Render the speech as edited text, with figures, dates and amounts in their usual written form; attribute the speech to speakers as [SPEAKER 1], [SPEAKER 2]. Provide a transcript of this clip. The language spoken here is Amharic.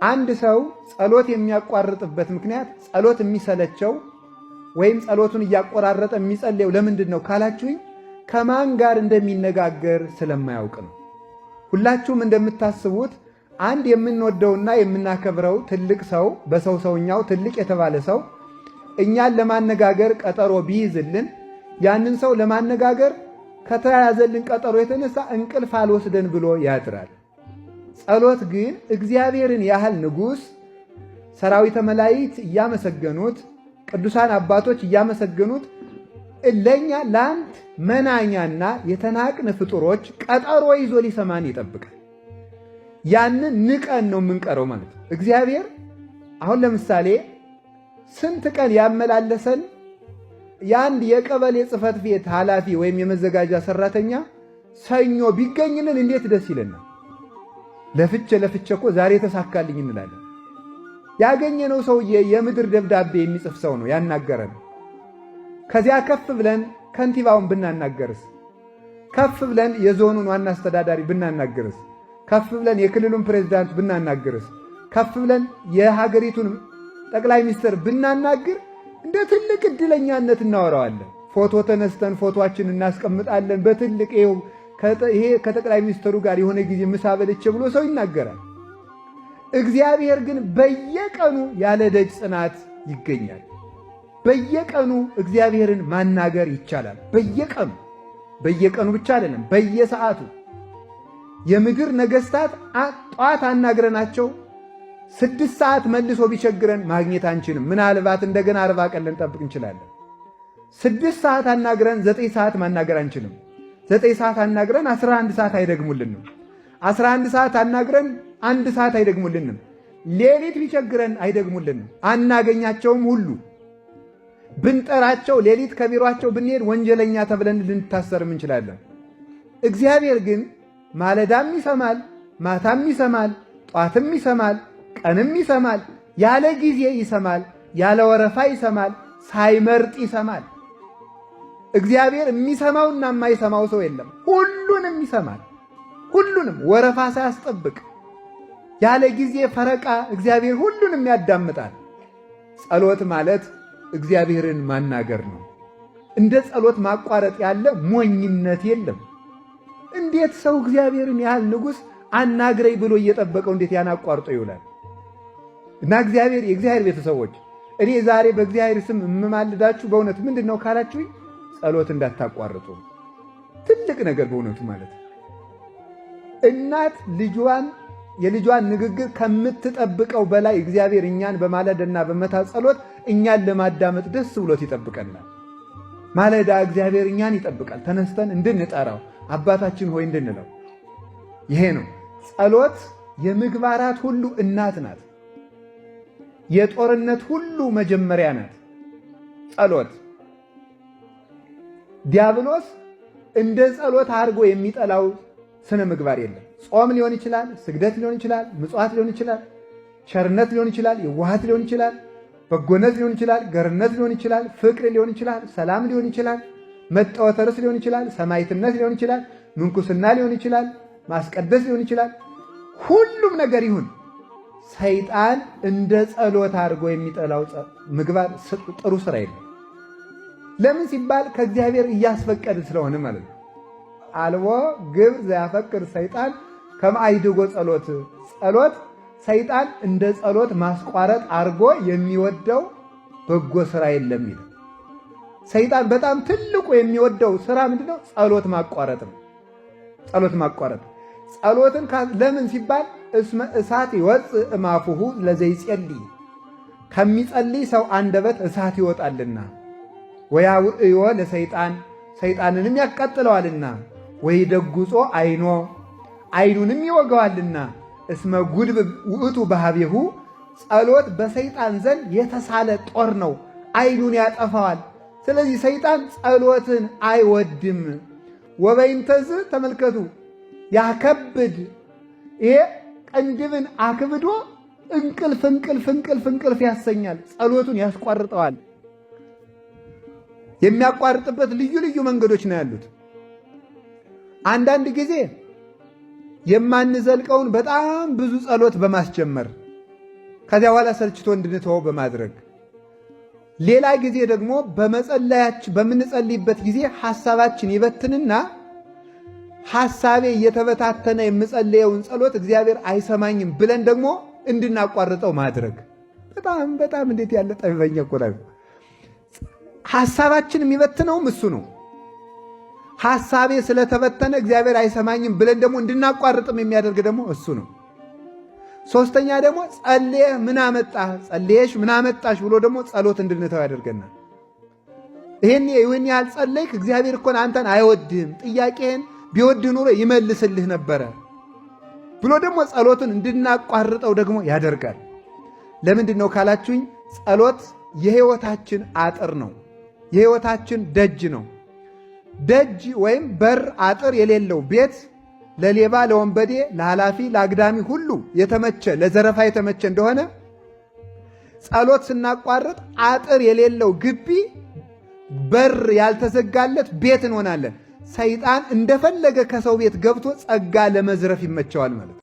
[SPEAKER 1] አንድ ሰው ጸሎት የሚያቋርጥበት ምክንያት ጸሎት የሚሰለቸው ወይም ጸሎቱን እያቆራረጠ የሚጸልየው ለምንድን ነው ካላችሁኝ፣ ከማን ጋር እንደሚነጋገር ስለማያውቅ ነው። ሁላችሁም እንደምታስቡት አንድ የምንወደውና የምናከብረው ትልቅ ሰው በሰው ሰውኛው ትልቅ የተባለ ሰው እኛን ለማነጋገር ቀጠሮ ቢይዝልን ያንን ሰው ለማነጋገር ከተያዘልን ቀጠሮ የተነሳ እንቅልፍ አልወስደን ብሎ ያድራል። ጸሎት ግን እግዚአብሔርን ያህል ንጉሥ ሰራዊተ መላእክት እያመሰገኑት ቅዱሳን አባቶች እያመሰገኑት ለኛ ለአንድ መናኛና የተናቅን ፍጡሮች ቀጠሮ ይዞ ሊሰማን ይጠብቃል። ያንን ንቀን ነው የምንቀረው ማለት ነው። እግዚአብሔር አሁን ለምሳሌ ስንት ቀን ያመላለሰን የአንድ የቀበሌ ጽሕፈት ቤት ኃላፊ ወይም የመዘጋጃ ሰራተኛ ሰኞ ቢገኝልን እንዴት ደስ ይለናል። ለፍቼ እኮ ዛሬ ተሳካልኝ እንላለን። ያገኘነው ሰውዬ የምድር ደብዳቤ የሚጽፍ ሰው ነው ያናገረን። ከዚያ ከፍ ብለን ከንቲባውን ብናናገርስ፣ ከፍ ብለን የዞኑን ዋና አስተዳዳሪ ብናናገርስ፣ ከፍ ብለን የክልሉን ፕሬዝዳንት ብናናገርስ፣ ከፍ ብለን የሀገሪቱን ጠቅላይ ሚኒስትር ብናናግር እንደ ትልቅ ዕድለኛነት እናወራዋለን። ፎቶ ተነስተን ፎቶአችን እናስቀምጣለን በትልቅ ይሄ ከጠቅላይ ሚኒስትሩ ጋር የሆነ ጊዜ ምሳ በልቼ ብሎ ሰው ይናገራል። እግዚአብሔር ግን በየቀኑ ያለ ደጅ ጽናት ይገኛል። በየቀኑ እግዚአብሔርን ማናገር ይቻላል። በየቀኑ ብቻ አይደለም፣ በየሰዓቱ የምድር ነገሥታት ጧት አናግረናቸው 6 ሰዓት መልሶ ቢቸግረን ማግኘት አንችልም። ምናልባት እንደገና 40 ቀን ልንጠብቅ እንችላለን። 6 ሰዓት አናግረን 9 ሰዓት ማናገር አንችልም። 9 ሰዓት አናግረን 11 ሰዓት አይደግሙልንም። 11 ሰዓት አናግረን 1 ሰዓት አይደግሙልንም። ሌሊት ቢቸግረን አይደግሙልንም። አናገኛቸውም ሁሉ ብንጠራቸው ሌሊት ከቢሯቸው ብንሄድ ወንጀለኛ ተብለን ልንታሰርም እንችላለን። እግዚአብሔር ግን ማለዳም ይሰማል፣ ማታም ይሰማል፣ ጧትም ይሰማል፣ ቀንም ይሰማል፣ ያለ ጊዜ ይሰማል፣ ያለ ወረፋ ይሰማል፣ ሳይመርጥ ይሰማል። እግዚአብሔር የሚሰማውና የማይሰማው ሰው የለም። ሁሉንም ይሰማል። ሁሉንም ወረፋ ሳያስጠብቅ ያለ ጊዜ ፈረቃ እግዚአብሔር ሁሉንም ያዳምጣል። ጸሎት ማለት እግዚአብሔርን ማናገር ነው። እንደ ጸሎት ማቋረጥ ያለ ሞኝነት የለም። እንዴት ሰው እግዚአብሔርን ያህል ንጉሥ አናግረኝ ብሎ እየጠበቀው እንዴት ያን አቋርጦ ይውላል? እና የእግዚአብሔር ቤተሰቦች እኔ ዛሬ በእግዚአብሔር ስም የምማልዳችሁ በእውነት ምንድን ነው ካላችሁኝ፣ ጸሎት እንዳታቋርጡ። ትልቅ ነገር በእውነቱ ማለት እናት የልጇን ንግግር ከምትጠብቀው በላይ እግዚአብሔር እኛን በማለዳና በመታ ጸሎት እኛን ለማዳመጥ ደስ ብሎት ይጠብቀናል። ማለዳ እግዚአብሔር እኛን ይጠብቃል፣ ተነስተን እንድንጠራው አባታችን ሆይ እንድንለው። ይሄ ነው ጸሎት። የምግባራት ሁሉ እናት ናት። የጦርነት ሁሉ መጀመሪያ ናት ጸሎት። ዲያብሎስ እንደ ጸሎት አድርጎ የሚጠላው ስነ ምግባር የለም። ጾም ሊሆን ይችላል፣ ስግደት ሊሆን ይችላል፣ ምጽዋት ሊሆን ይችላል፣ ቸርነት ሊሆን ይችላል፣ የዋሃት ሊሆን ይችላል፣ በጎነት ሊሆን ይችላል፣ ገርነት ሊሆን ይችላል፣ ፍቅር ሊሆን ይችላል፣ ሰላም ሊሆን ይችላል፣ መጠወተርስ ሊሆን ይችላል፣ ሰማዕትነት ሊሆን ይችላል፣ ምንኩስና ሊሆን ይችላል፣ ማስቀደስ ሊሆን ይችላል። ሁሉም ነገር ይሁን ሰይጣን እንደ ጸሎት አድርጎ የሚጠላው ምግባር ጥሩ ስራ የለም። ለምን ሲባል ከእግዚአብሔር እያስፈቀድ ስለሆነ ማለት ነው። አልቦ ግብር ዘያፈቅር ሰይጣን ከመአይድጎ ጸሎት። ጸሎት ሰይጣን እንደ ጸሎት ማስቋረጥ አድርጎ የሚወደው በጎ ስራ የለም ይላል። ሰይጣን በጣም ትልቁ የሚወደው ስራ ምንድነው? ጸሎት ማቋረጥ ነው። ጸሎት ማቋረጥ ጸሎትን ለምን ሲባል እስመ እሳት ይወፅእ እማፉሁ ለዘይጸልይ፣ ከሚጸልይ ሰው አንደበት እሳት ይወጣልና፣ ወያውዕዮ ለሰይጣን፣ ሰይጣንንም ያቃጥለዋልና፣ ወይ ደጉጾ አይኖ፣ አይኑንም ይወገዋልና፣ እስመ ጉድብ ውእቱ ባህቤሁ፣ ጸሎት በሰይጣን ዘንድ የተሳለ ጦር ነው፣ አይኑን ያጠፋዋል። ስለዚህ ሰይጣን ጸሎትን አይወድም። ወበይንተዝ ተመልከቱ ያከብድ፣ ይሄ ቅንድብን አክብዶ እንቅልፍ ያሰኛል። ጸሎቱን ያስቋርጠዋል። የሚያቋርጥበት ልዩ ልዩ መንገዶች ነው ያሉት። አንዳንድ ጊዜ የማንዘልቀውን በጣም ብዙ ጸሎት በማስጀመር ከዚያ በኋላ ሰልችቶ እንድንተወው በማድረግ ሌላ ጊዜ ደግሞ በምንጸልይበት ጊዜ ሐሳባችን ይበትንና ሐሳቤ እየተበታተነ የምጸልየውን ጸሎት እግዚአብሔር አይሰማኝም ብለን ደግሞ እንድናቋርጠው ማድረግ። በጣም እንዴት ያለ ጠቢበኛ እኮ ነው። ሐሳባችን የሚበትነውም እሱ ነው። ሐሳቤ ስለተበተነ እግዚአብሔር አይሰማኝም ብለን ደግሞ እንድናቋርጥም የሚያደርግ ደግሞ እሱ ነው። ሶስተኛ ደግሞ ጸልየህ ምን አመጣህ፣ ጸልየሽ ምን አመጣሽ ብሎ ደግሞ ጸሎት እንድንተው ያደርገናል። ይህን ያህል ጸለይክ፣ እግዚአብሔር እኮ አንተን አይወድህም፣ ጥያቄህን ቢወድህ ኑሮ ይመልስልህ ነበረ ብሎ ደግሞ ጸሎትን እንድናቋርጠው ደግሞ ያደርጋል። ለምንድን ነው ካላችሁኝ፣ ጸሎት የሕይወታችን አጥር ነው፣ የሕይወታችን ደጅ ነው። ደጅ ወይም በር አጥር የሌለው ቤት ለሌባ፣ ለወንበዴ፣ ለኃላፊ፣ ለአግዳሚ ሁሉ የተመቸ ለዘረፋ የተመቸ እንደሆነ ጸሎት ስናቋርጥ አጥር የሌለው ግቢ፣ በር ያልተዘጋለት ቤት እንሆናለን። ሰይጣን እንደፈለገ ከሰው ቤት ገብቶ ጸጋ ለመዝረፍ ይመቸዋል ማለት ነው።